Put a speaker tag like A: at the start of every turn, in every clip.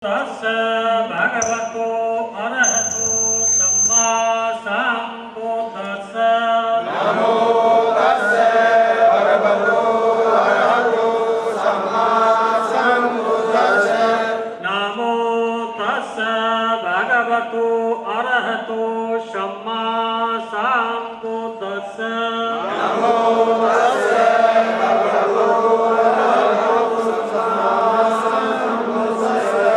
A: तस्य भगवतो अरहतो सम्मा सम्बुद्धस्य
B: नमो तस्य भगवतो अरहतो सम्मा सम्बुद्धस्य
A: नमो तस्य भगवतो अरहतो सम्मा सम्बुद्धस्य
B: नमो तस्य भगवतो अरहतो सम्मा सम्बुद्धस्य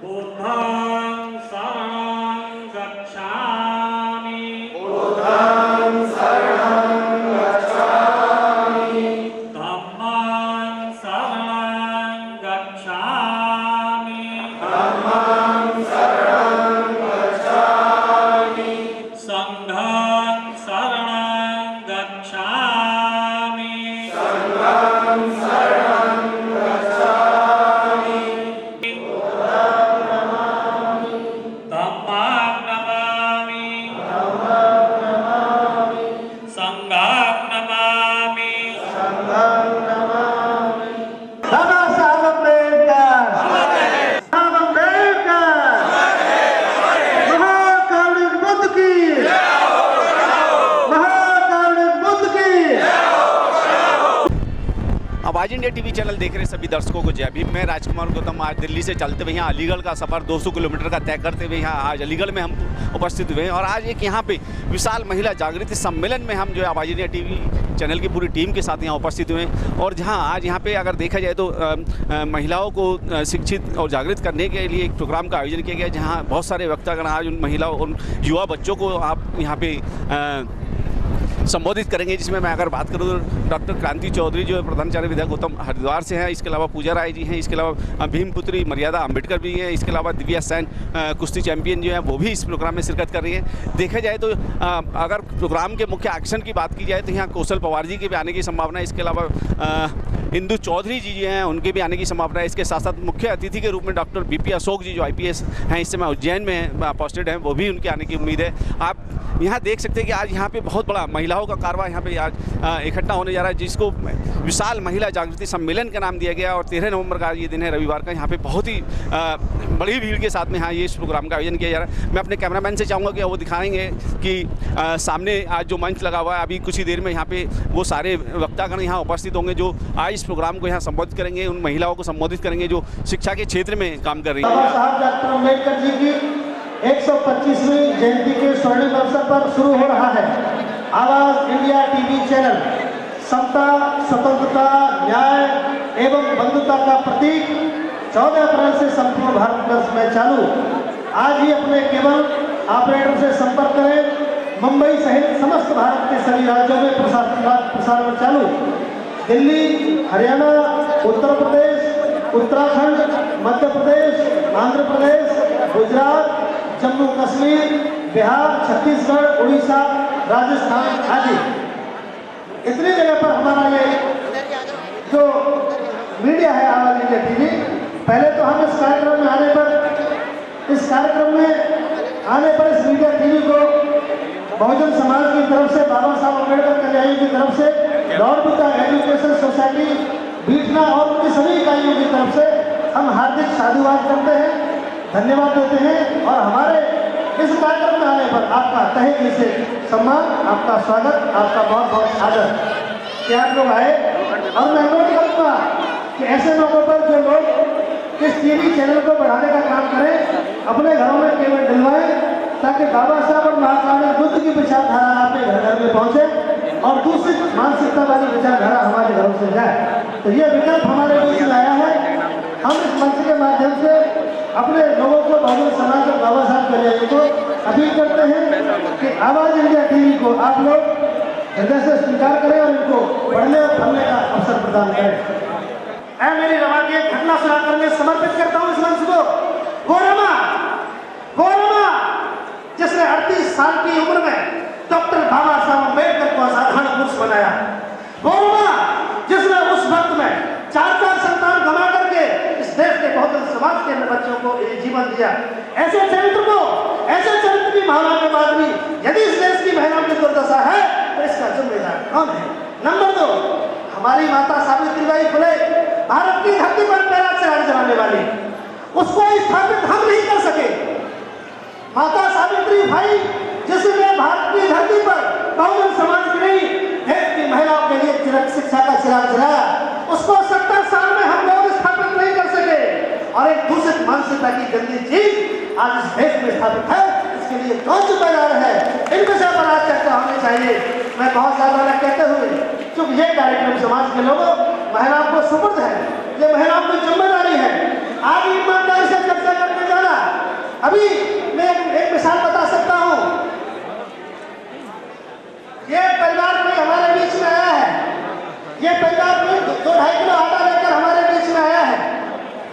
A: बुद्धं शरणं गच्छामि
B: बुद्धं शरणं गच्छामि
A: धम्मं शरणं गच्छामि
B: धम्मं शरणं गच्छामि
A: संघं शरणं गच्छामि
B: संघं शरणं गच्छामि
A: धम्मं नमामि संघं नमामि
C: बाबा साहब अम्बेडकर साहब अम्बेडकर महाकारुणिक बुद्ध की महाकारुणिक बुद्ध की।
D: आवाज इंडिया टीवी चैनल देख रहे सभी दर्शकों को जय भीम। मैं राजकुमार गौतम आज दिल्ली से चलते हुए यहाँ अलीगढ़ का सफ़र 200 किलोमीटर का तय करते हुए यहाँ आज अलीगढ़ में हम उपस्थित हुए हैं और आज एक यहाँ पे विशाल महिला जागृति सम्मेलन में हम जो है आवाज इंडिया टीवी चैनल की पूरी टीम के साथ यहाँ उपस्थित हुए हैं और जहाँ आज यहाँ पे अगर देखा जाए तो महिलाओं को शिक्षित और जागृत करने के लिए एक प्रोग्राम का आयोजन किया गया जहाँ बहुत सारे वक्तागण आज उन महिलाओं उन युवा बच्चों को आप यहाँ पे संबोधित करेंगे, जिसमें मैं अगर बात करूँ तो डॉक्टर क्रांति चौधरी जो है प्रधानाचार्य विद्या गौतम हरिद्वार से हैं, इसके अलावा पूजा राय जी हैं, इसके अलावा भीमपुत्री मर्यादा अंबेडकर भी हैं, इसके अलावा दिव्या सैन कुश्ती चैंपियन जो है वो भी इस प्रोग्राम में शिरकत कर रही हैं। देखा जाए तो अगर प्रोग्राम के मुख्य एक्शन की बात की जाए तो यहाँ कौशल पवार जी के भी आने की संभावना है, इसके अलावा इंदु चौधरी जी जो हैं उनके भी आने की संभावना है। इसके साथ साथ मुख्य अतिथि के रूप में डॉक्टर बीपी अशोक जी जो IPS हैं, इस समय उज्जैन में पोस्टेड हैं, वो भी उनके आने की उम्मीद है। आप यहाँ देख सकते हैं कि आज यहाँ पे बहुत बड़ा महिलाओं का कारवां यहाँ पे आज इकट्ठा होने जा रहा है, जिसको विशाल महिला जागृति सम्मेलन का नाम दिया गया और 13 नवंबर का ये दिन है, रविवार का। यहाँ पे बहुत ही बड़ी भीड़ के साथ में यहाँ ये इस प्रोग्राम का आयोजन किया जा रहा है। मैं अपने कैमरामैन से चाहूँगा कि वो दिखाएंगे कि सामने आज जो मंच लगा हुआ है, अभी कुछ ही देर में यहाँ पे वो सारे वक्तागण यहाँ उपस्थित होंगे जो आज इस प्रोग्राम को यहाँ संबोधित करेंगे, उन महिलाओं को संबोधित करेंगे जो शिक्षा के क्षेत्र में काम कर रही
C: बाबा
D: है।
C: साहब डॉक्टर अम्बेडकर जी की 125वीं जयंती के स्वर्णिम अवसर पर शुरू हो रहा है आवाज इंडिया टीवी चैनल। समता, स्वतंत्रता, न्याय एवं बंधुता का प्रतीक 14 अप्रैल से संपूर्ण भारतवर्ष में चालू। आज ही अपने केबल ऑपरेटर से संपर्क करें। मुंबई सहित समस्त भारत के सभी राज्यों में प्रसारण चालू। दिल्ली, हरियाणा, उत्तर प्रदेश, उत्तराखंड, मध्य प्रदेश, आंध्र प्रदेश, गुजरात, जम्मू कश्मीर, बिहार, छत्तीसगढ़, उड़ीसा, राजस्थान आदि इतनी जगह पर हमारा ये जो मीडिया है आवाज इंडिया टीवी, पहले तो हम इस कार्यक्रम में आने पर इस मीडिया टीवी को बहुजन समाज की तरफ से, बाबा साहब अम्बेडकर कल्याणी की तरफ से, लॉर्ड बुद्धा एजुकेशन सोसाइटी बीटना और उनकी सभी इकाइयों की तरफ से हम हार्दिक साधुवाद करते हैं, धन्यवाद देते हैं और हमारे इस कार्यक्रम में आने पर आपका तहे दिल से सम्मान, आपका स्वागत, आपका बहुत बहुत आदर कि आप लोग आए। और मैं अनुरोध करूँगा कि ऐसे मौक़ों पर जो लोग इस टीवी चैनल को बढ़ाने का काम करें, अपने घरों में केवल डलवाएं ताकि बाबा साहब और महाकारुणिक बुद्ध की विचारधारा आपके घर घर में पहुँचे और दूसरी मानसिकता वाली विचारधारा हमारे घरों से जाए। तो ये विकल्प हमारे बीच में आया है। हम इस मंच के माध्यम से अपने लोगों को, बहुजन समाज और बाबा साहब कल्याणी को अपील करते हैं कि आवाज इंडिया टीवी को आप लोग हृदय से स्वीकार करें और इनको पढ़ने और पढ़ने का अवसर प्रदान करें। ऐ मेरी रमा की एक घटना सुनाकर मैं समर्पित करता हूँ इस मंच को। वो रमा जिसने 38 साल की उम्र में डॉक्टर बाबा साहब अम्बेडकर को असाधारण पुरुष बनाया। वो रमा जिसने उस वक्त में 4 संतान गंवा करके इस देश के बहुजन समाज के बच्चों को जीवन दिया। ऐसे चरित्र की भावना के बाद भी यदि इस देश की महिलाओं की दुर्दशा है तो इसका जिम्मेदार कौन है? नंबर 2, हमारी माता सावित्रीबाई फुले, भारत की धरती पर पैरा चलाने वाली उसको स्थापित हम नहीं कर सके। माता सावित्री भाई जिसने भारत की धरती पर बहुजन समाज की नहीं देश की महिलाओं के लिए शिक्षा का चिराग जलाया, उसको 70 साल में हम लोग स्थापित नहीं कर सके। और एक दूषित मानसिकता की गंदी चीज आज इस देश में स्थापित है, इसके लिए कौन जिम्मेदार है, इन विषय पर आज चर्चा होनी चाहिए। मैं बहुत ज्यादा न कहते हुए, क्योंकि ये कार्यक्रम समाज के लोगों महिलाओं को सुपुर्द है, ये महिलाओं की जिम्मेदारी है, आज ईमानदारी से चर्चा करने जाना। अभी मैं एक मिसाल बता सकता हूँ। ये परिवार कोई हमारे बीच में आया है, ये परिवार कोई 2-2.5 किलो आटा लेकर हमारे बीच में आया है।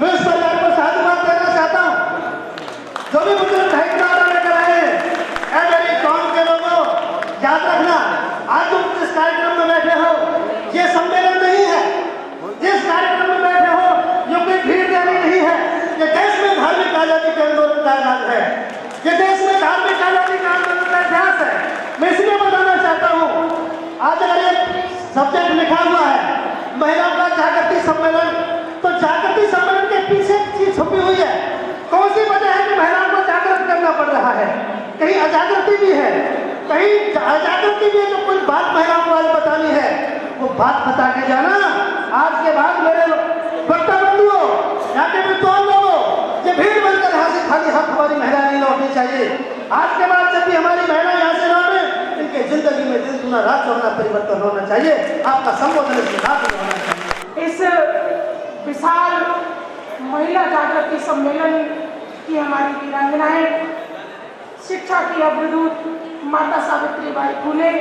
C: मैं उस परिवार को साधुवाद देना चाहता हूँ। जो भी मुझे 2.5 किलो आटा लेकर आए हैं, मेरी कौम के लोगों, याद रखना, आज तुम जिस कार्यक्रम में बैठे हो, ये सम्मेलन नहीं है। जिस कार्यक्रम में बैठे हो, ये कोई भीड़ रैली नहीं है। ये देश में धार्मिक आजादी के आंदोलन का आगाज है, ये देश में धार्मिक आजादी का आंदोलन का इतिहास है। मैं इसलिए बताना चाहता हूँ, आज अगर एक सब्जेक्ट लिखा हुआ है महिलाओं का जागृति सम्मेलन, तो जागृति सम्मेलन के पीछे एक चीज छुपी हुई है। कौन सी वजह है कि महिलाओं को जागृत करना पड़ रहा है? कहीं अजागृति भी है, कहीं अजागृति भी है। जो कोई बात महिलाओं को आज बतानी है, वो बात बता के जाना। आज के बाद मेरे वक्ता बंधुओं, यहाँ के विद्वान लोगों, ये भीड़ बनकर यहाँ से खाली हाथ हमारी महिलाएं नहीं लौटनी चाहिए। आज के बाद जब भी हमारी महिला यहाँ से लौटे, इनके जिंदगी में दिन दुना रात चौगुना परिवर्तन होना चाहिए। आपका संबोधन इसमें रात में होना चाहिए।
E: इस विशाल महिला जागृति सम्मेलन की हमारी वीरांगनाएं, शिक्षा की अग्रदूत माता सावित्रीबाई फुले,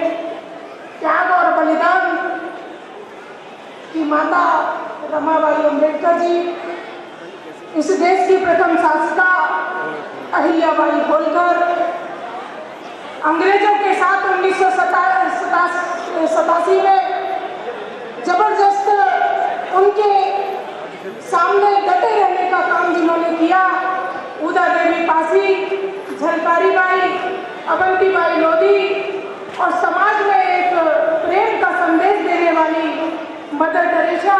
E: त्याग और बलिदान की माता रमाबाई अम्बेडकर जी, इस देश की प्रथम शासिका अहिल्याबाई होलकर, अंग्रेजों के साथ 1987 में जबरदस्त उनके सामने डटे रहने का काम जिन्होंने किया, उदा देवी पासी, झलकारी बाई, अवंतीबाई लोधी, और समाज में एक प्रेम का संदेश देने वाली मदर टेरेसा,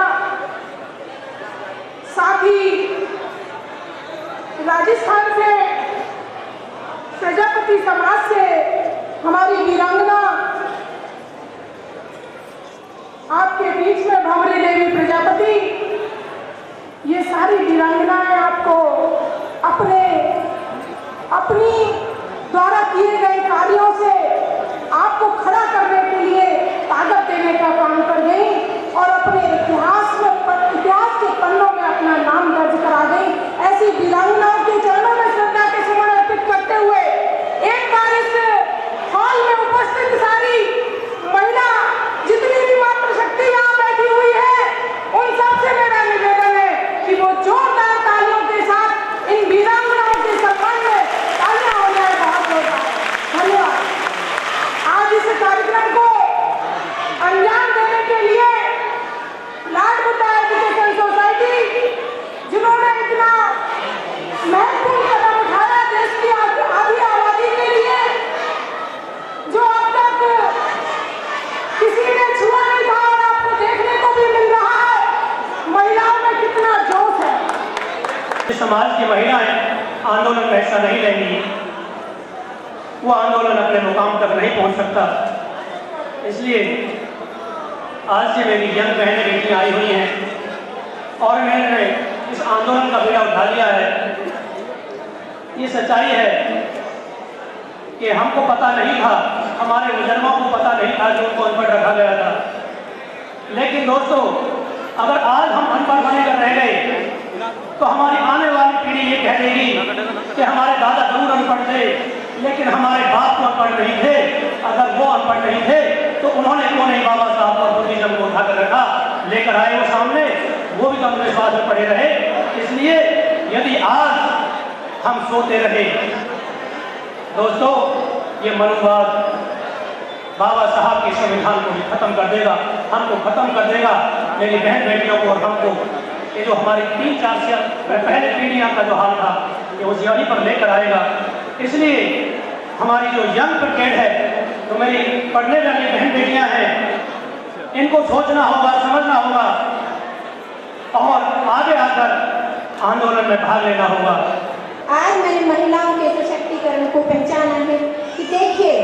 E: साथ ही राजस्थान से प्रजापति समाज से हमारी वीरांगना आपके बीच में भंवरी देवी प्रजापति, ये सारी वीरांगनाएं आपको अपनी द्वारा किए गए कार्यों से आपको खड़ा करने के लिए ताकत देने का काम कर गई और अपने इतिहास के पन्नों में अपना नाम दर्ज करा गई। ऐसी वीरांगनाओं के चरणों में श्रद्धा के सुमन अर्पित करते हुए एक बार इस हॉल में उपस्थित सारी महिला, जितनी भी मातृशक्ति यहाँ बैठी हुई है, उन सबसे मेरा निवेदन है कि वो जोरदार तालियों के साथ इन वीरांगनाओं के सम्मान में तालियां हो जाए। बहुत जोरदार धन्यवाद। आज इस कार्यक्रम को अंजाम देने के लिए लाड बुद्धा एजुकेशन सोसाइटी, जिन्होंने इतना महत्वपूर्ण कदम उठाया देश की आधी आबादी के लिए, जो अब तक किसी ने छुआ नहीं था और आपको देखने को भी मिल रहा है महिलाओं में कितना जोश है।
F: समाज की महिलाएं आंदोलन में हिस्सा नहीं लेंगी, वो आंदोलन अपने मुकाम तक नहीं पहुंच सकता। इसलिए आज से मेरी यंग बहनें बेटियां आई हुई हैं और मैंने इस आंदोलन का बीड़ा उठा लिया है। ये सच्चाई है कि हमको पता नहीं था, हमारे बुजुर्गों को पता नहीं था कि उनको अनपढ़ रखा गया था। लेकिन दोस्तों, अगर आज हम अनपढ़ बनकर रह गए तो हमारी आने वाली पीढ़ी ये कह देगी कि हमारे दादा जरूर अनपढ़ थे, लेकिन हमारे बाप तो अनपढ़ नहीं थे। अगर वो अनपढ़ नहीं थे तो उन्होंने क्यों नहीं बाबा साहब और बुद्धिज्म को उठाकर रखा, लेकर आए वो सामने, वो भी तो अंधविश्वास में पड़े रहे। इसलिए यदि आज हम सोते रहे, दोस्तों, ये मनुवाद बाबा साहब के संविधान को भी खत्म कर देगा, हमको खत्म कर देगा, मेरी बहन बेटियों को और हमको। ये जो हमारी 3-4 साल पहले पीढ़ियां का जो हाल था, ये उस यहीं पर लेकर आएगा। इसलिए हमारी जो यंग ब्रिगेड है, तो मेरी पढ़ने वाली बहन बेटियां हैं, इनको सोचना होगा, समझना होगा और आगे आकर आंदोलन में भाग लेना होगा।
E: आज मैंने महिलाओं के सशक्तिकरण को पहचाना है कि देखिए,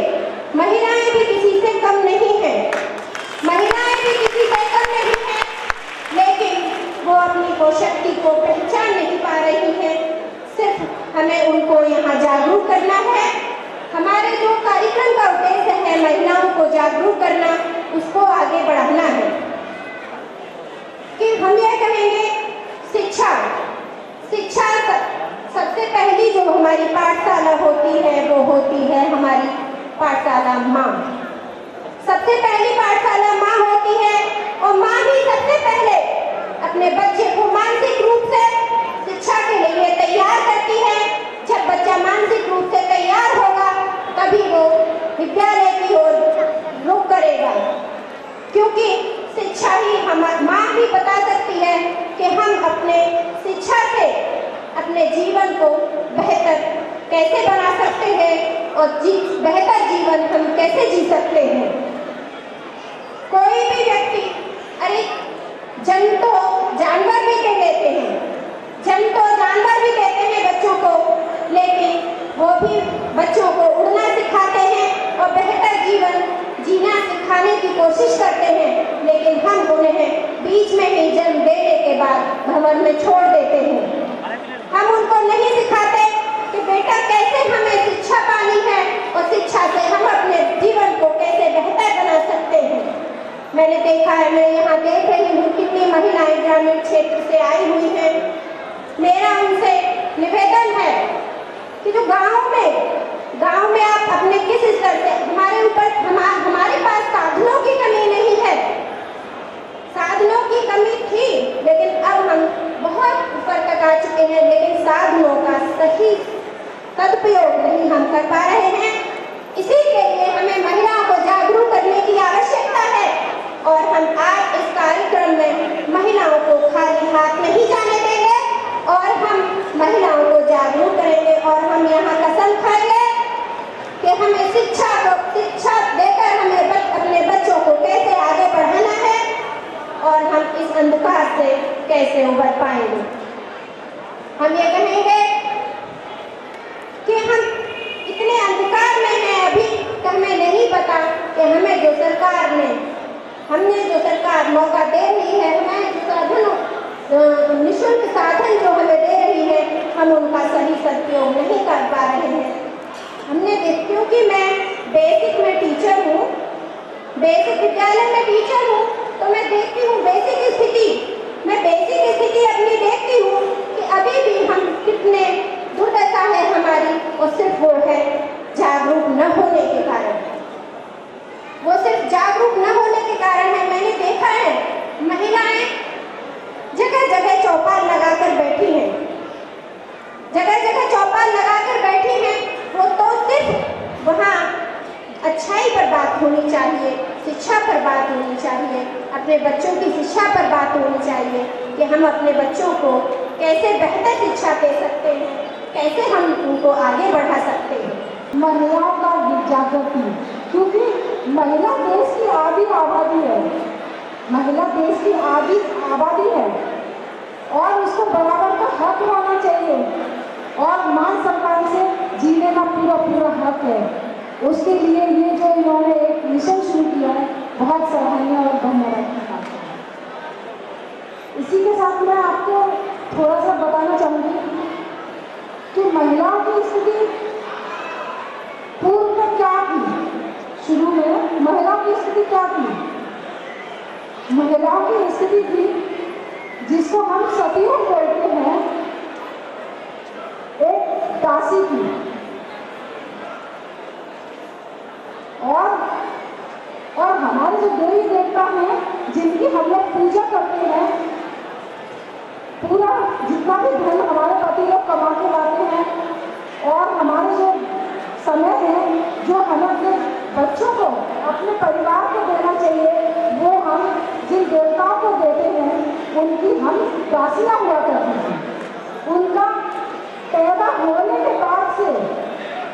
E: महिलाएं भी किसी से कम नहीं हैं, महिलाएं भी किसी से कम नहीं हैं, लेकिन वो अपनी वो शक्ति को पहचान नहीं पा रही हैं। सिर्फ हमें उनको यहाँ जागरूक करना है। हमारे जो कार्यक्रम का उद्देश्य है महिलाओं को जागरूक करना, उसको आगे बढ़ाना है। कि हम ये कहेंगे शिक्षा सबसे पहली जो हमारी पाठशाला होती है वो होती है हमारी पाठशाला माँ। सबसे पहली पाठशाला माँ होती है और माँ ही सबसे पहले अपने बच्चे को मानसिक रूप से शिक्षा के लिए तैयार करती है। जब बच्चा मानसिक रूप से तैयार होगा तभी वो विद्यालय की ओर रुख करेगा, क्योंकि शिक्षा ही माँ ही बता सकती है कि हम अपने शिक्षा से अपने जीवन को बेहतर कैसे बना सकते हैं और बेहतर जीवन हम कैसे जी सकते हैं। कोई भी व्यक्ति, अरे जन्म तो जानवर भी दे देते हैं, जन्म तो जानवर भी देते हैं बच्चों को, लेकिन वो भी बच्चों को उड़ना सिखाते हैं और बेहतर जीवन जीना सिखाने की कोशिश करते हैं, लेकिन हम उन्हें बीच में ही जन्म देने के बाद भंवर में छोड़ देते हैं। हम उनको नहीं सिखाते कि बेटा कैसे हमें शिक्षा पानी है और शिक्षा से हम अपने जीवन को कैसे बेहतर बना सकते हैं। मैंने देखा है, मैं यहाँ देख रही हूँ कितनी महिलाएं ग्रामीण क्षेत्र से आई हुई हैं। मेरा उनसे निवेदन है कि जो गांव में आप अपने किस स्तर से, हमारे पास साधनों की कमी नहीं है, साधनों की कमी थी, लेकिन अब हम बहुत ऊपर तक आ चुके हैं, लेकिन साधनों का सही सदुपयोग नहीं हम कर पा रहे हैं। इसी के लिए हमें महिलाओं को जागरूक करने की आवश्यकता है और हम आज इस कार्यक्रम में महिलाओं को खाली हाथ नहीं जाने देंगे और हम महिलाओं को जागरूक करेंगे और हम यहाँ कसम खाएंगे कि हमें शिक्षा देकर हमें अपने बच्चों को कैसे आगे बढ़ाना है और हम इस अंधकार से कैसे उबर पाएंगे। हम ये कहेंगे कि हम इतने अंधकार में हैं अभी कि हमें नहीं पता कि हमें जो सरकार मौका दे रही है, हमें जो साधन निःशुल्क साधन जो हमें दे रही है, हम उनका सही सदुपयोग नहीं कर पा रहे हैं। क्योंकि मैं बेसिक में टीचर हूँ, बेसिक विद्यालय में टीचर हूँ, तो मैं देखती हूँ बेसिक स्थिति अपनी देखती हूँ कि अभी भी हम कितने दुर्दशा है हमारी, और सिर्फ वो है जागरूक न होने के कारण, वो सिर्फ जागरूक न होने के कारण है। मैंने देखा है महिलाएं जगह जगह चौपाल लगाकर बैठी हैं, जगह जगह चौपाल लगाकर बैठी हैं। वो तो सिर्फ वहाँ अच्छाई पर बात होनी चाहिए, शिक्षा पर बात होनी चाहिए, अपने बच्चों की शिक्षा पर बात होनी चाहिए कि हम अपने बच्चों को कैसे बेहतर शिक्षा दे सकते हैं, कैसे हम उनको आगे बढ़ा सकते हैं।
G: महिलाओं का जागृति, क्योंकि महिला देश की आधी आबादी है, महिला देश की आधी आबादी है और उसको बराबर का हक होना चाहिए और मान सम्मान से जीने का पूरा हक है। उसके लिए ये जो इन्होंने एक मिशन शुरू किया है, बहुत सराहनीय और धन्यवाद की बात है। इसी के साथ मैं आपको थोड़ा सा बताना चाहूँगी कि महिलाओं की स्थिति पूर्व में क्या थी। शुरू में महिलाओं की स्थिति क्या थी? महिलाओं की स्थिति थी जिसको हम सतीयोग बोलते हैं, एक दासी थी। और हमारे जो देवी देवता हैं जिनकी हम लोग पूजा करते हैं, पूरा जितना भी धन हमारे पति लोग कमा के लाते हैं और हमारे जो समय है जो हमें अपने बच्चों को, अपने परिवार को देना चाहिए, वो हम जिन देवताओं को देते हैं उनकी हम दासियाँ हुआ करते हैं। उनका पैदा होने के बाद से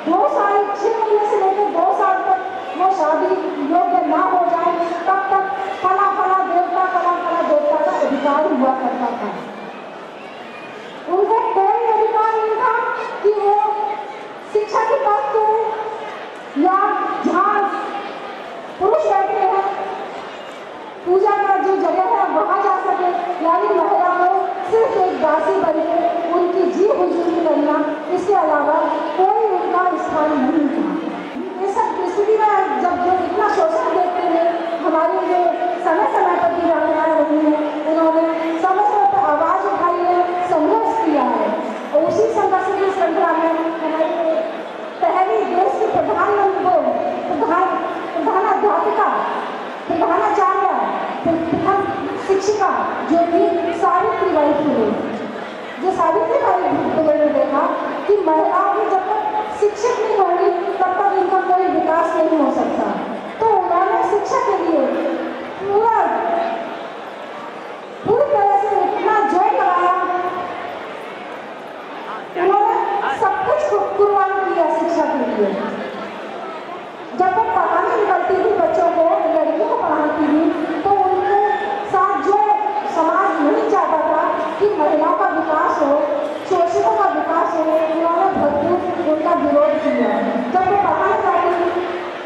G: 2 साल, 6 महीने से लेकर 2 साल तक वो शादी योग्य ना हो जाए तब तक फला देवता का अधिकार हुआ करता था। इसके अलावा कोई उनका स्थान नहीं था। ये सब स्थिति में जब जो इतना शोषण देखते हैं, हमारी जो समय समय पर की घटनाएं रही हैं, उन्होंने समय समय पर आवाज़ उठाई है, संघर्ष किया है और उसी संघर्ष की श्रृंखला में हमारे पहली देश की प्रधानाध्यापिका, प्रधानाचार्य, प्रथम शिक्षिका जो थी सावित्रीबाई फुले, जो सावित्रीबाई फुले ने देखा कि महिलाओं की जब तक शिक्षित नहीं होगी तब तक इनका कोई विकास नहीं हो सकता, तो उन्होंने शिक्षा के लिए पूरी तरह से इतना जोर लगाया, उन्होंने सब कुछ कुर्बान किया शिक्षा के लिए। जब वो पढ़ाने निकलती थी बच्चों को, लड़कियों को पढ़ाती थी, तो उनके साथ जो समाज नहीं चाहता था कि महिलाओं का विकास हो, शोषितों का विकास हो, उन्होंने भरपूर उनका विरोध किया। जब वो पढ़ाने जाती थी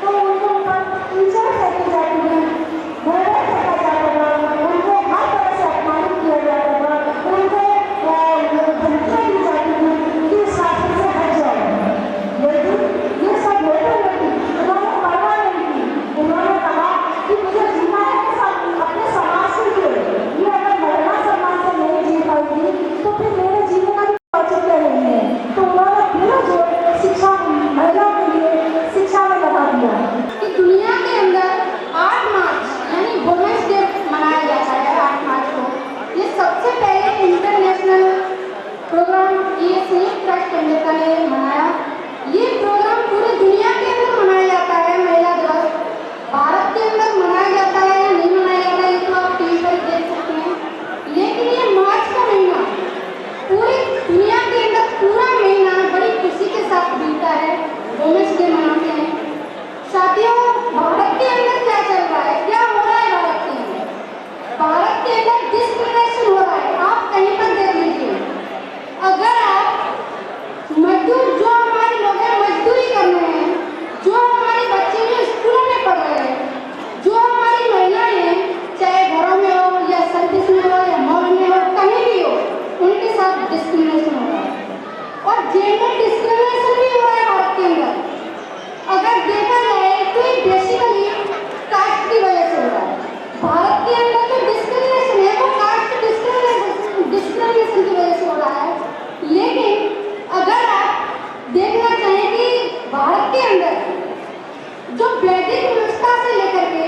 G: तो उनके ऊपर टीचर फेंकी जाती थी, घोड़े फेंका जाता था, उनको हर तरह से अपमानित किया जाता था, उनको धमकियाँ दी जाती थी कि शासन से हट जाओ। लेकिन ये सब होते हुए उन्होंने परवाह नहीं की। उन्होंने कहा कि मुझे जीना है अपने समाज के लिए, ये अगर महिला सम्मान से नहीं जी पाएगी तो फिर मेरे जीवन का भी औचित्य नहीं है। तो उन्होंने पूरा जोर शिक्षा, महिलाओं के लिए शिक्षा में लगा दिया।
H: कि दुनिया के अंदर 8 मार्च यानी वुमेन्स डे मनाया जाता है। 8 मार्च को ये सबसे पहले इंटरनेशनल प्रोग्राम ये संयुक्त राष्ट्र अमेरिका ने मनाया। ये प्रोग्राम पूरी दुनिया के अंदर मनाया जाता है। महिला दिवस भारत के अंदर मनाया जाता है या नहीं मनाया जाता है ये तो आप टीवी पर देख सकते हैं, लेकिन ये मार्च का महीना पूरी दुनिया के अंदर पूरा महीना बड़ी खुशी के साथ बीतता है, वुमेन्स डे मनाते हैं। साथियों, भारत के अंदर क्या चल रहा है, क्या हो रहा है भारत के अंदर? भारत के अंदर डिस्क्रिमिनेशन हो रहा है। आप कहीं पर देख लीजिए, अगर आप मजदूर, जो हमारे लोग हैं मजदूरी कर रहे हैं, जो हमारे बच्चे जो स्कूलों में पढ़ रहे हैं, जो हमारी महिलाएं हैं, चाहे घरों में हो या सर्विस में हो या मॉल में हो, कहीं भी हो, उनके साथ डिस्क्रिमिनेशन हो रहा है और जेंडर डिस्क्रिमिनेशन भी हो रहा है भारत के अंदर। अगर देखा जाए तो ये बेसिकली कास्ट की वजह से हो रहा है। भारत के अंदर जो डिस्क्रिमिनेशन है वो कास्ट डिस्क्रिमिनेशन की वजह से हो रहा है। लेकिन अगर आप देखना चाहें कि भारत के अंदर जो वैदिक व्यवस्था से लेकर के,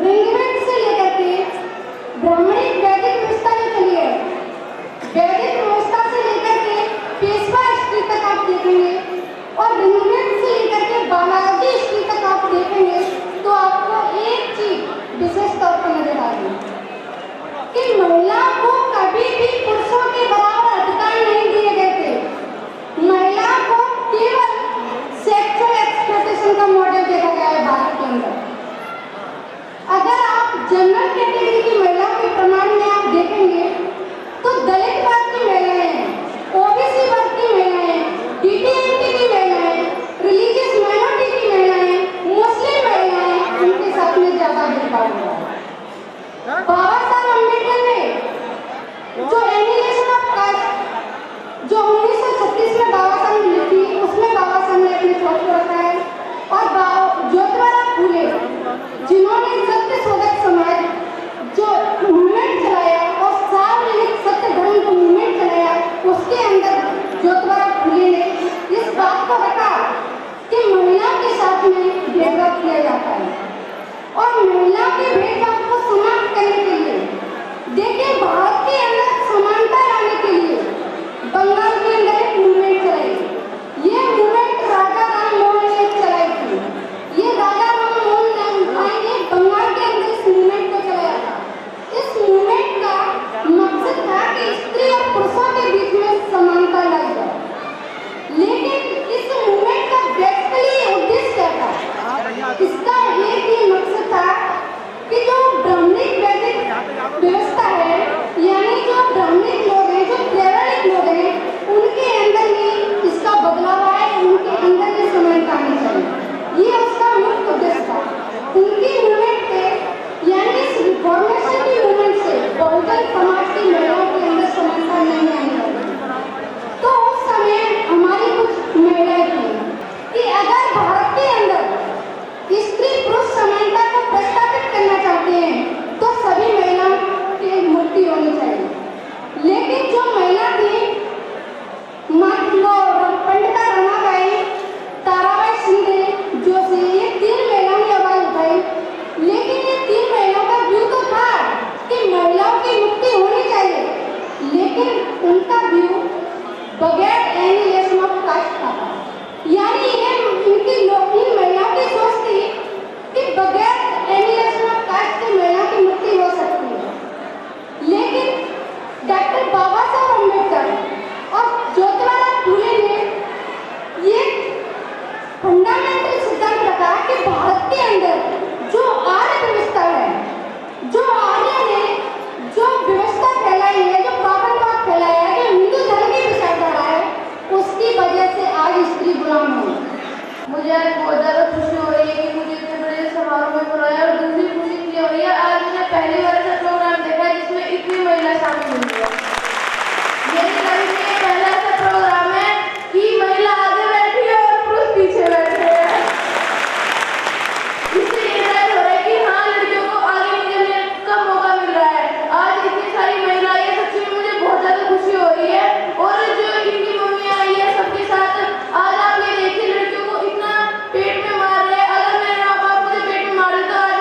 H: ऋग्वेद से लेकर के ब्राह्मणिक वैदिक व्यवस्था जो चली है, वैदिक व्यवस्था से लेकर के पेशवा स्त्री तक आप देखेंगे और ऋग्वेद से लेकर के बालाजी स्त्री तक आप देखेंगे तो आपको एक चीज विशेष तौर पर नजर आएगी कि महिला को कभी भी पुरुषों के बराबर अधिकार नहीं दिए गए थे। महिला को केवल सेक्सुअल एक्सप्लॉयटेशन का मॉडल देखा गया है भारत के अंदर। अगर आप जनरल कैटेगरी की महिलाओं के प्रमाण में आप देखेंगे तो दलित वर्ग की महिलाएं हैं, ओबीसी वर्ग की महिलाएं हैं, डीटीएमटी की महिलाएं, रिलीजियस माइनॉरिटी की महिलाएं, मुस्लिम महिलाएं, उनके साथ में ज्यादा भेदभाव हो रहा है। बाबा साहब अम्बेडकर ने जो एनिहिलेशन ऑफ कास्ट जो 1936 में बाबा साहब ने लिखी, उसमें बाबा साहब ने अपने थॉट को रखा है और ज्योतिबा फूले जिन्होंने सत्यशोधक समाज जो मूवमेंट चलाया और सार्वजनिक सत्य धर्म को मूवमेंट चलाया, उसके अंदर ज्योतिबा फूले ने इस बात को रखा कि महिलाओं के साथ में भेदभाव किया जाता है और महिलाओं के भेदभाव को समाप्त करने के लिए, देखिए भारत के अंदर समानता लाने के लिए बंगाल के अंदर एक मूवमेंट चलाई। ये मूवमेंट राजा राम मोहन ने चलाई थी। ये राजा राम मोहन ने बंगाल के अंदर इस मूवमेंट को चलाया था। इस मूवमेंट का मकसद था कि स्त्री और पुरुषों के बीच में समानता लाई जाए। लेकिन इस मूवमेंट का बेसिकली उद्देश्य क्या था? इसका एक ही मकसद था कि जो ब्राह्मणिक वैदिक व्यवस्था है, यानी जो ब्राह्मणिक लोग हैं, जो त्रैवणिक लोग हैं, सकता था। यानी इन महिलाओं की सोच थी कि बगैर एलिमिनेशन ऑफ कास्ट के महिला की मुक्ति हो सकती है। लेकिन डॉक्टर बाबा साहब अम्बेडकर और ज्योतिराव फूले ने ये फंडामेंटल सिद्धांत रखा कि भारत के अंदर जो आर्य व्यवस्था है, जो आर्य ने जो व्यवस्था फैलाई है, जो पागलवाद फैलाया है, जो हिंदू धर्म की विचारधारा है, उसकी वजह से आज स्त्री गुलाम है। मुझे आज बहुत ज़्यादा खुशी हो रही है कि मुझे इतने बड़े समारोह में बुलाया, और दूसरी खुशी ये हो रही है आज मैंने पहली बार ऐसा प्रोग्राम देखा है जिसमें इतनी महिला शामिल हुई है। मेरी लाइफ में ये पहला ऐसा प्रोग्राम है कि महिला आगे बैठी है और पुरुष पीछे बैठे हैं। इससे ये जाहिर हो रहा है कि हाँ, लड़कियों को आगे निकलने का मौका मिल रहा है। आज इतनी सारी महिलाएं, ये सच्ची में मुझे बहुत ज़्यादा खुशी हो रही है। और जो इनकी मम्मियाँ आई है सबके साथ, आज आप ये देखिए लड़कियों को इतना पेट में मार रहे हैं। अगर मेरे माँ बाप मुझे पेट में मार रहे तो आज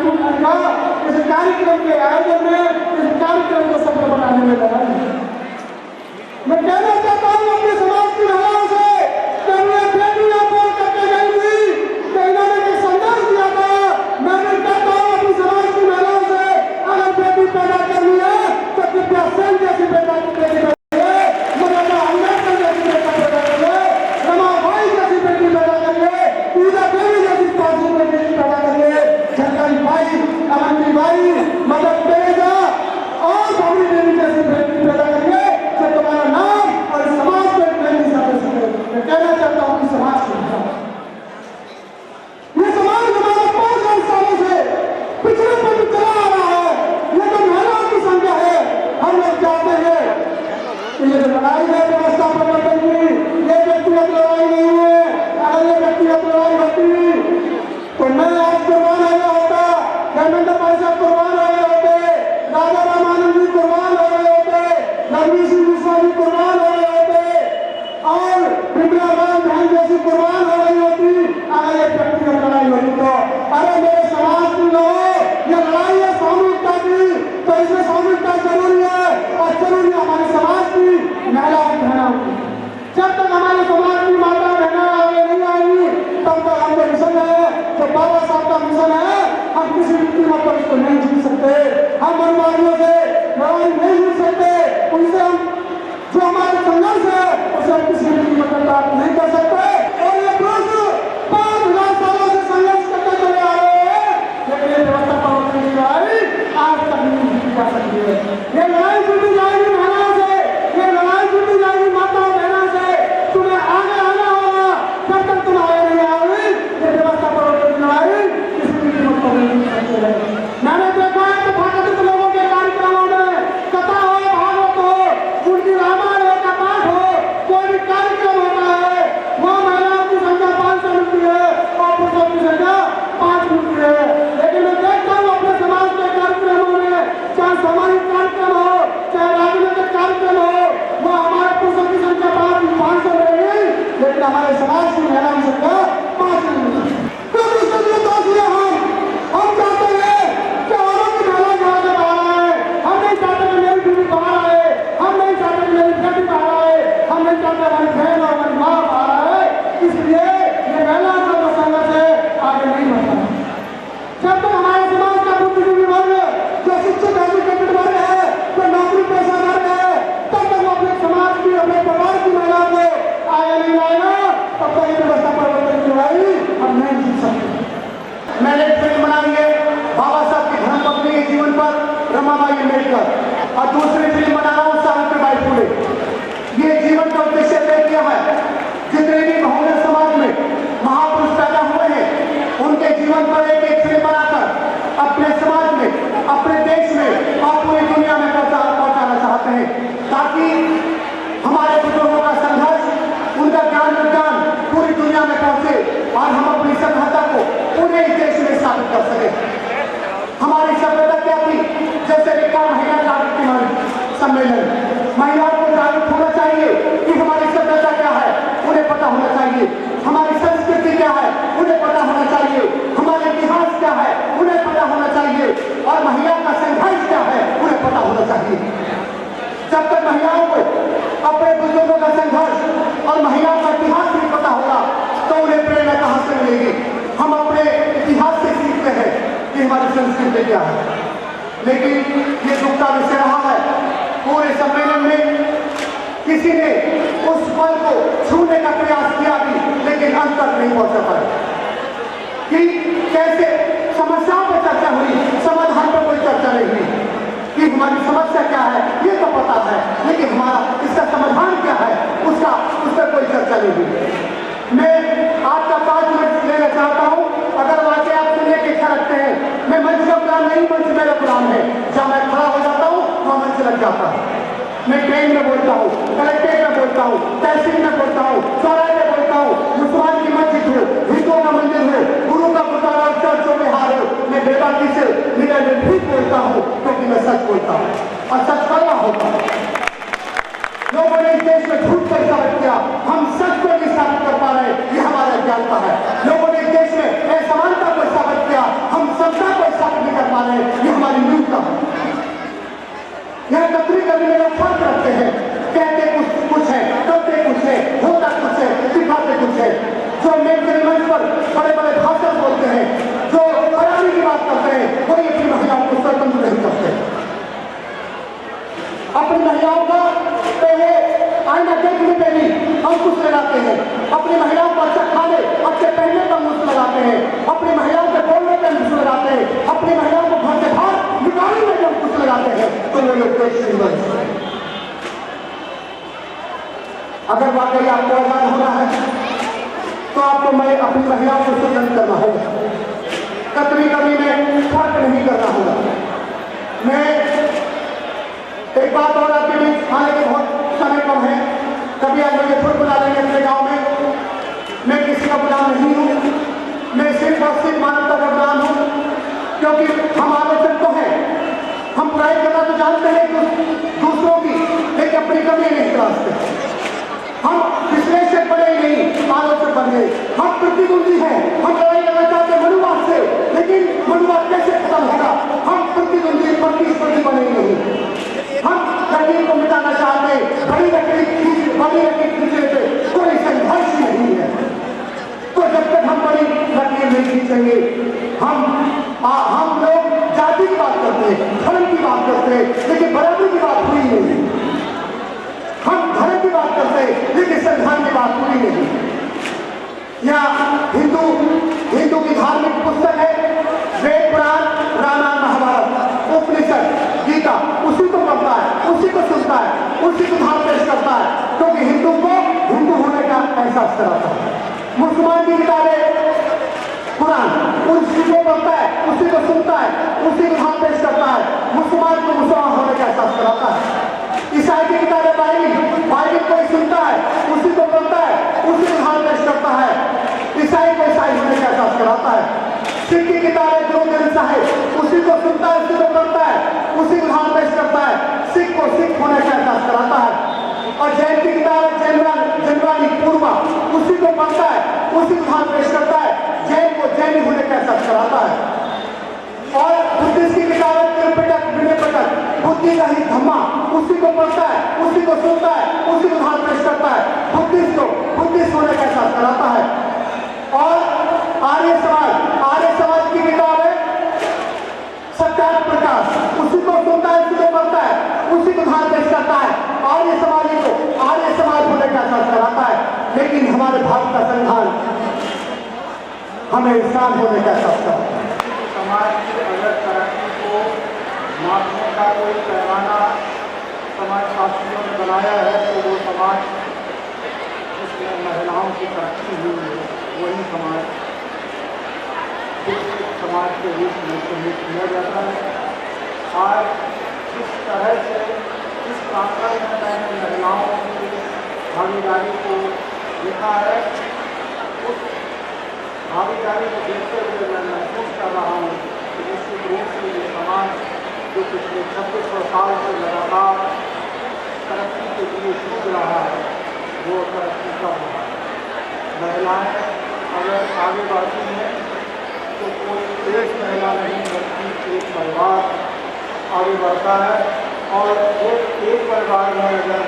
C: इस कार्यक्रम के आयोजन में, इस कार्यक्रम को सफल बनाने में लगा है। मैं कहना चाहता हूँ अपने समाज की महिलाओं से कि हमने बेटियां बोल करके गई थी कि इन्होंने एक संदेश दिया था। मैं भी कहता हूँ अपनी समाज की महिलाओं से, अगर बेटी पैदा करनी है तो कृपया सेन जैसी बेटा बेटी करिए, मौलाना अम्बेडकर जैसी बेटा पैदा करिए, रमाबाई जैसी बेटी पैदा करिए, पूजा देवी जैसी ताजी बेटी पैदा करिए, झलकारी बाई, अमनती बाई, मदर टेरेसा और स्वामी देवी जैसी बेटी पैदा करिए जो तुम्हारा नाम और समाज को एक नई दिशा दे सके। मैं कहना चाहता हूँ कि समाज को ये समाज हमारे 500 सालों से पिछड़े पर चला आ रहा है। ये तो महिलाओं की संख्या है। हम लोग चाहते हैं कि ये लड़ाई है व्यवस्था परिवर्तन की, ये व्यक्तिगत लड़ाई नहीं है। अगर ये व्यक्तिगत लड़ाई होती तो मैं आज कुर्बान हो गया होता, धर्मेंद्र भाई साहब कुर्बान हो गए होते, राजा रामानंद जी कुर्बान हो गए होते, नरवी सिंह मिश्रा जी कुर्बान हो गए होते और बिमलाराम बहन जैसी कुर्बान हो गई होती। अगर ये व्यक्तिगत लड़ाई होती तो अरे मेरे समाज के लोग, ये लड़ाई है सामूहिकता की, तो इसमें सामूहिकता जरूरी है और जरूरी है हमारे समाज की महिलाओं बहनों की। जब तक हमारे समाज की माता बहना आगे नहीं आएंगी तब तक हम जो मिशन है, जो बाबा साहब का मिशन है, हम किसी भी कीमत पर उसको नहीं जीत सकते। हम मनमानियों से लड़ाई नहीं जीत सकते, उनसे हम जो हमारे संघर्ष है उसे हम किसी भी कीमत पर प्राप्त नहीं कर सकते। और ये पुरुष 5000 सालों से संघर्ष करते चले आ रहे हैं, लेकिन ये व्यवस्था परिवर्तन की लड़ाई आज तक नहीं जीती जा सकती है। ये लड़ाई जीती जाएगी महिलाओं से, ये लड़ाई जीती जाएगी माताओं बहनों से। तुम्हें आगे आना होगा, जब तक तुम आगे नहीं आओगे ये व्यवस्था परिवर्तन की लड़ाई किसी भी कीमत पर नहीं जीत सकते हैं। मैंने देखा है कि भागवत लोगों के कार्यक्रमों में कथा हो, भागवत हो, उनकी रामायण का पाठ हो, कोई भी कार्यक्रम होता है, वहाँ महिलाओं की संख्या 500 मिलती है और पुरुषों की संख्या 5 मिलती है। लेकिन मैं देखता हूँ अपने समाज के कार्यक्रमों में, चाहे सामाजिक कार्यक्रम हो, चाहे राजनीतिक कार्यक्रम हो, वहाँ हमारे पुरुषों की संख्या 500 रहेगी, लेकिन हमारे समाज की महिलाओं की संख्या 5 नहीं मिलती। तो इसके लिए दोष दिया हम चाहते हैं कि औरों की महिला यहाँ से बाहर आए। हम नहीं चाहते कि मेरी बीवी बाहर आए, हम नहीं चाहते कि मेरी बेटी बाहर आए, हम नहीं चाहते हमारी बहन और हमारी माँ बाहर आए। इसलिए ये महिलाओं का जो संघर्ष है आगे नहीं बढ़ता। जब तक हमारे समाज का बुद्धिजीवी वर्ग, जो शिक्षित एजुकेटेड वर्ग है, जो नौकरी पेशा वर्ग है, तब तक वो अपने समाज की, अपने परिवार की महिलाओं को आगे नहीं लाएगा, तब तक ये व्यवस्था परिवर्तन की लड़ाई हम नहीं जीत सकते। मैंने एक फिल्म बनाई है बाबा साहब की धर्मपत्नी के जीवन पर, रमाबाई अम्बेडकर, और दूसरी फिल्म बना रहा हूँ सावित्रीबाई फुले। ये जीवन का उद्देश्य तय किया है, जितने भी बहुजन समाज में महापुरुष पैदा हुए हैं उनके जीवन पर एक एक फिल्म बनाकर अपने समाज में, अपने देश में और पूरी दुनिया में पहुंचाना चाहते हैं, ताकि हमारे बुजुर्गों का संघर्ष, उनका ज्ञान विज्ञान पूरी दुनिया में पहुंचे और हम अपनी सभ्यता को पूरे देश में स्थापित कर सके। हमारी सभ्यता क्या थी? जैसे लिखा महिला जागृति सम्मेलन, महिलाओं को जागरूक होना चाहिए कि हमारी सभ्यता क्या है, उन्हें पता होना चाहिए। हमारी संस्कृति क्या है, उन्हें पता होना चाहिए। हमारा इतिहास क्या है, उन्हें पता होना चाहिए। और महिला का संघर्ष क्या है, उन्हें पता होना चाहिए। जब तक महिलाओं को अपने बुजुर्गों का संघर्ष और महिलाओं का इतिहास नहीं पता होगा तो उन्हें प्रेरणा कहाँ से मिलेगी? हम अपने इतिहास से सीखते हैं कि हमारी संस्कृति क्या है, लेकिन ये दुख का विषय रहा है पूरे सम्मेलन में किसी ने उस पल को छूने का प्रयास किया भी, लेकिन अंत तक नहीं पहुंच पाया कि कैसे समस्याओं पर चर्चा हुई, समाधान पर कोई चर्चा नहीं हुई कि हमारी समस्या क्या है ये तो पता है, लेकिन हमारा इसका समाधान क्या है उस पर कोई चर्चा नहीं हुई। मैं आपका 5 मिनट लेना चाहता हूँ। अगर वाकई आप सुनने की इच्छा रखते हैं, मैं मंच का गुलाम नहीं, मंच मेरा गुलाम है। जब मैं खड़ा हो जाता हूँ वहाँ मंच लग जाता है। मैं ट्रेन में बोलता हूँ, कलेक्ट्रेट में बोलता हूँ, तहसील में बोलता हूँ, चौराहे में बोलता हूँ, मुसलमान की मस्जिद हो, हिंदुओं का मंदिर हो, गुरु का गुरुद्वारा, चर्चों में हार हो, मैं बेबाकी से मेरा ठीक बोलता हूँ क्योंकि मैं सच बोलता हूँ और सच करना होता है। लोगों ने इस देश में झूठ पर साबित किया, हम सच को नहीं साबित कर पा रहे, ये हमारा ज्ञानता है। लोगों ने इस देश में असमानता को साबित किया, हम समता को साबित है, ये हमारी न्यूनता है। यहाँ कतरी करने में लोग फर्क रखते हैं, कहते कुछ है, करते कुछ है, होता कुछ है, दिखाते कुछ है। जो मेरे मंच पर बड़े बड़े भाषण बोलते हैं, जो बराबरी की बात करते हैं, वही अपनी महिलाओं को स्वतंत्र नहीं करते। अपनी महिलाओं का पहले आईना देखने पे भी अंकुश लगाते हैं, अपनी महिलाओं को अच्छा खाने अच्छे पहनने पर अंकुश लगाते हैं, अपनी महिलाओं के बोलने पर अंकुश लगाते हैं, अपनी महिलाओं को घर से बाहर निकालने में जब अंकुश लगाते हैं तो वे लोग देश नहीं बन सकते। अगर वाकई आपको आजाद होना है तो आपको मैं अपनी महिलाओं को स्वतंत्र करना होगा, कतरी कमी में फर्क नहीं करना होगा। मैं एक बात और आपके बीच, हालांकि बहुत समय कम है, कभी आप मुझे फिर बुला लेंगे अपने गांव में। मैं किसी का गुलाम नहीं हूँ, मैं सिर्फ और सिर्फ मानवता का गुलाम हूँ, क्योंकि हम आलोचक तो हैं, हम बुराई करना तो जानते हैं दूसरों की, लेकिन अपनी कमी नहीं तलाशते। हम विश्लेषक बने ही नहीं, आलोचक बन गए। हम प्रतिद्वंदी हैं, हम लड़ाई करना चाहते हैं मनुवाद से, लेकिन मनुवाद कैसे खत्म होगा? हम प्रतिद्वंदी प्रतिस्पर्धी बने ही नहीं। हम लकड़ी को मिटाना चाहते हैं, बड़ी लकड़ी खींचने से कोई संघर्ष नहीं है। तो जब तक हम बड़ी लकड़ी नहीं खींचेंगे, हम लोग जाति की बात करते हैं, धर्म की बात करते हैं, लेकिन बराबरी की बात हुई नहीं। हम धर्म की बात करते हैं, लेकिन संविधान की बात हुई नहीं। या हिंदू की धार्मिक पुस्तक है, वेद पुराण रामायण महाभारत उपनिषद गीता, उसी को पढ़ता है, उसी को सुनता है, उसी को धार पेश करता है, क्योंकि हिंदू को हिंदू होने का एहसास कराता है। मुसलमान की किताबें कुरान, उसी को पढ़ता है, उसी को सुनता है, उसी को धार पेश करता है, मुसलमान को मुसलमान होने का एहसास कराता है। ईसाई की किताबें बाइबिल कोई सुनता है, उसी को पढ़ता है, उसी को धार पेश करता है, ईसाई को ईसाई होने का एहसास कराता है। सिख की किताबें गुरु ग्रंथ साहिब, उसी को सुनता है, उसी को पढ़ता है, उसी को धार पेश करता है, सिख को सिख होने का एहसास कराता है। और जैन की किताबें जनवानी पूर्वा, उसी को पढ़ता है, उसी को धार पेश करता है, जैन को जैन होने का एहसास कराता है। और बुद्धिस्ट की किताबें त्रिपिटक विनयपिटक, बुद्धि का ही धम्मा, उसी को पढ़ता है, उसी को सुनता है, उसी को धार पेश करता है, बुद्धिस्ट को बुद्धिस्ट होने का एहसास कराता है। और आर्य समाज की किताब है सत्यार्थ प्रकाश, उसी को सुनता है, उसी को पढ़ता है, उसी को धार पेश करता है, आर्य समाज होने का एहसास कराता है। लेकिन हमारे भारत का संविधान हमें इंसान होने का एहसास कराता है।
B: समाज की अगर तरक्की को मापने का कोई पैमाना समाज शास्त्रियों ने बनाया है तो वो समाज जिसमें महिलाओं की तरक्की हुई है वही समाज विकसित समाज के रूप में चिन्हित किया जाता है। आज जिस तरह से इस प्रांगण में मैंने महिलाओं की भागीदारी को देखा है, उस भागीदारी को देखते हुए मैं महसूस कर रहा हूँ कि निश्चित रूप से ये समाज जो पिछले 2600 साल से लगातार तरक्की के लिए जूझ रहा है वो तरक्की कर रहा है। महिलाएं अगर आगे बढ़ती हैं तो कोई एक महिला नहीं बल्कि एक परिवार आगे बढ़ता है। और एक परिवार में अगर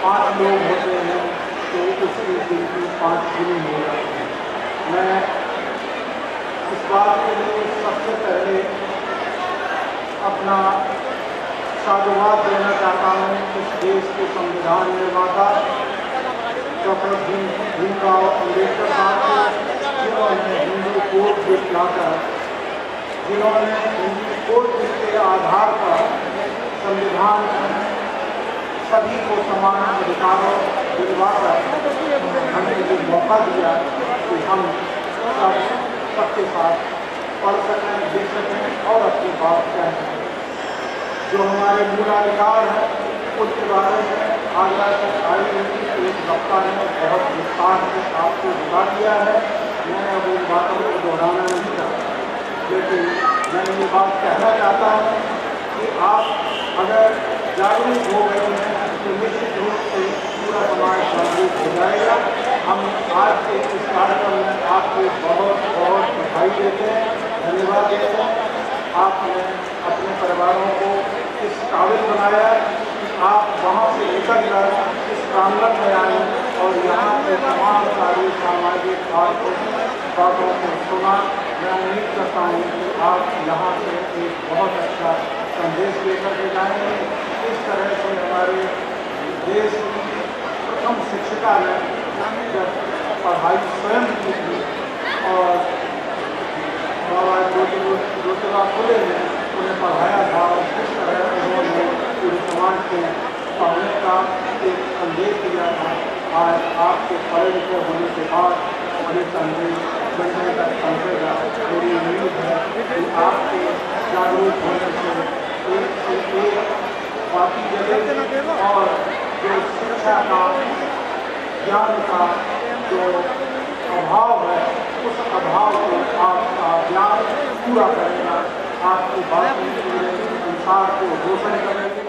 B: 5 लोग होते हैं तो उसकी गिनती 5 गुनी हो जाती है। मैं इस बात के लिए सबसे पहले अपना साधुवाद देना चाहता हूँ इस देश के संविधान निर्माता डॉक्टर भीमराव अम्बेडकर साहब को, जिन्होंने हिंदू कोड बिल लाकर, जिन्होंने हिंदू कोड बिल के आधार पर संविधान सभी को समान अधिकारों दिलवाकर हमें ये मौका दिया कि हम सबके साथ पढ़ सकें, लिख सकें और अपनी बात कह सकें। जो हमारे मूलाधिकार हैं उनके बारे में आगरा से आई हुई एक वक्ता ने बहुत विस्तार से आपको बता दिया है। मैं अब उन बातों को दोहराना नहीं चाहता, लेकिन मैं ये बात कहना चाहता हूँ कि आप अगर जागरूक हो गए हैं तो निश्चित रूप से पूरा समाज जागरूक हो जाएगा। हम आज के इस कार्यक्रम में आपको बहुत बहुत बधाई देते हैं, धन्यवाद देते हैं। आपने काबिल बनाया कि आप वहाँ से निकल कर इस प्रांगण में आए और यहाँ के तमाम सारी सामाजिक बातों को सुना। मैं उम्मीद करता हूँ कि आप यहाँ से एक बहुत अच्छा संदेश लेकर के जाएंगे। इस तरह से हमारे देश की प्रथम शिक्षिका ने जब पढ़ाई स्वयं की थी और बाबा ज्योतिबा फुले ने उन्हें पढ़ाया था और किस तरह उन्होंने पूरे समाज को पढ़ने का एक संदेश दिया था। आज आपके पढ़े लिखे होने के बाद ये संदेश जनता तक पहुँचेगा। मेरी उम्मीद है कि आपके जागरूक होने से एक बाकी जगह और जो शिक्षा का ज्ञान का जो अभाव है उस अभाव को आपका ज्ञान पूरा करेगा। आपकी बातें पूरे संसार को रोशन करेंगे।